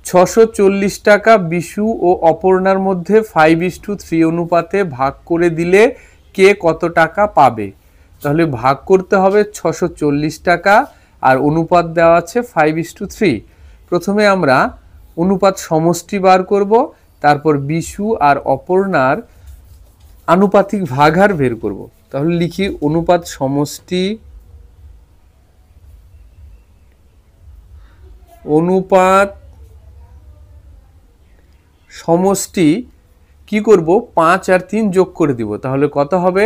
640 টাকা বিশু ও অপর্ণার মধ্যে 5:3 অনুপাতে ভাগ করে দিলে কে কত টাকা পাবে? তাহলে ভাগ করতে হবে 640 টাকা আর অনুপাত দেওয়া আছে 5:3। প্রথমে আমরা অনুপাত সমষ্টি বার করব, তারপর বিশু আর অপর্ণার আনুপাতিক ভাগহার বের করব। তাহলে লিখি অনুপাত সমষ্টি কি করব, 5 আর 3 যোগ করে দিব। তাহলে কত হবে?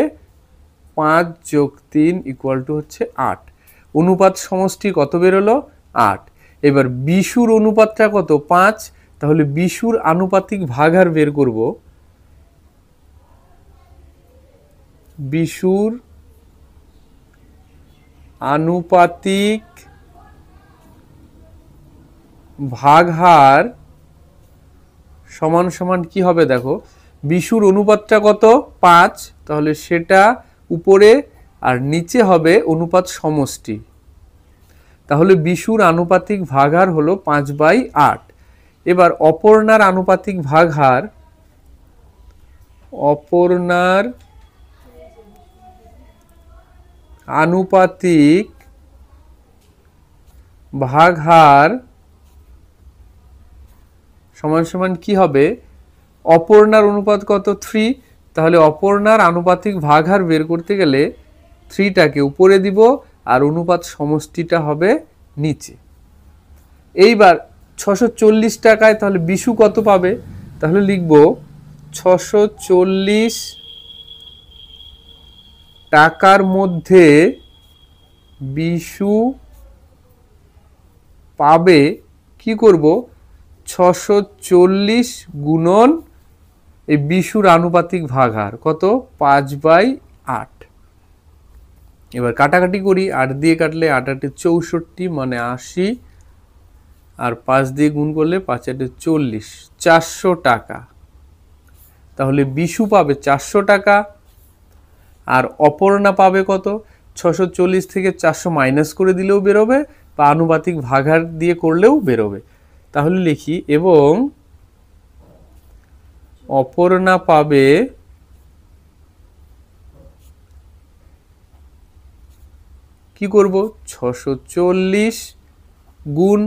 5 যোগ 3 ইকুয়াল টু হচ্ছে 8। অনুপাত সমষ্টি কত বেরোলো? 8। এবার বিশুর অনুপাতটা কত? 5। তাহলে বিশুর আনুপাতিক ভাগহার বের করব। বিশুর আনুপাতিক ভাগহার সমান সমান কি হবে দেখো, বিশুর অনুপাতটা কত? 5, তাহলে সেটা উপরে আর নিচে হবে অনুপাত সমষ্টি। তাহলে বিশুর আনুপাতিক ভাগহার হলো 5/8। এবার অপর্ণার আনুপাতিক ভাগহার, অপর্ণার আনুপাতিক ভাগহার সমান সমান কি হবে? অপর্ণার অনুপাত কত? 3। তাহলে অপর্ণার আনুপাতিক ভাগহার বের করতে গেলে 3টাকে উপরে দিব আর অনুপাত সমষ্টিটা হবে নিচে। এইবার 640 টাকায় তাহলে বিশু কত পাবে? তাহলে লিখব 640 টাকার মধ্যে বিশু পাবে, কি করব, 640 গুণন এই বিশুর আনুপাতিক ভাগহার কত? 5/8। এবার কাটাকাটি করি, 8 দিয়ে কাটলে 8 8 64 মানে 80, আর 5 দিয়ে গুণ করলে 5 8 40, 400 টাকা। তাহলে বিশু পাবে 400 টাকা আর অপর্ণা পাবে কত? 640 থেকে 400 মাইনাস করে দিলেও বেরোবে বা আনুপাতিক ভাগহার দিয়ে করলেও বেরোবে। তাহলে লিখি এবং অপর্ণা পাবে কি করব, 640 গুণ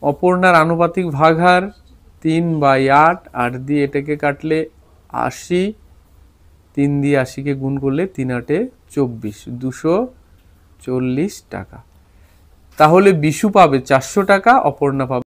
অপর্ণার আনুপাতিক ভাগহার 3/8, 8 দিয়ে এটাকে কাটলে 80, 3 দিয়ে 80কে গুণ করলে 3 8 24, 240 টাকা। তাহলে বিশু পাবে 400 টাকা, অপর্ণা পাবে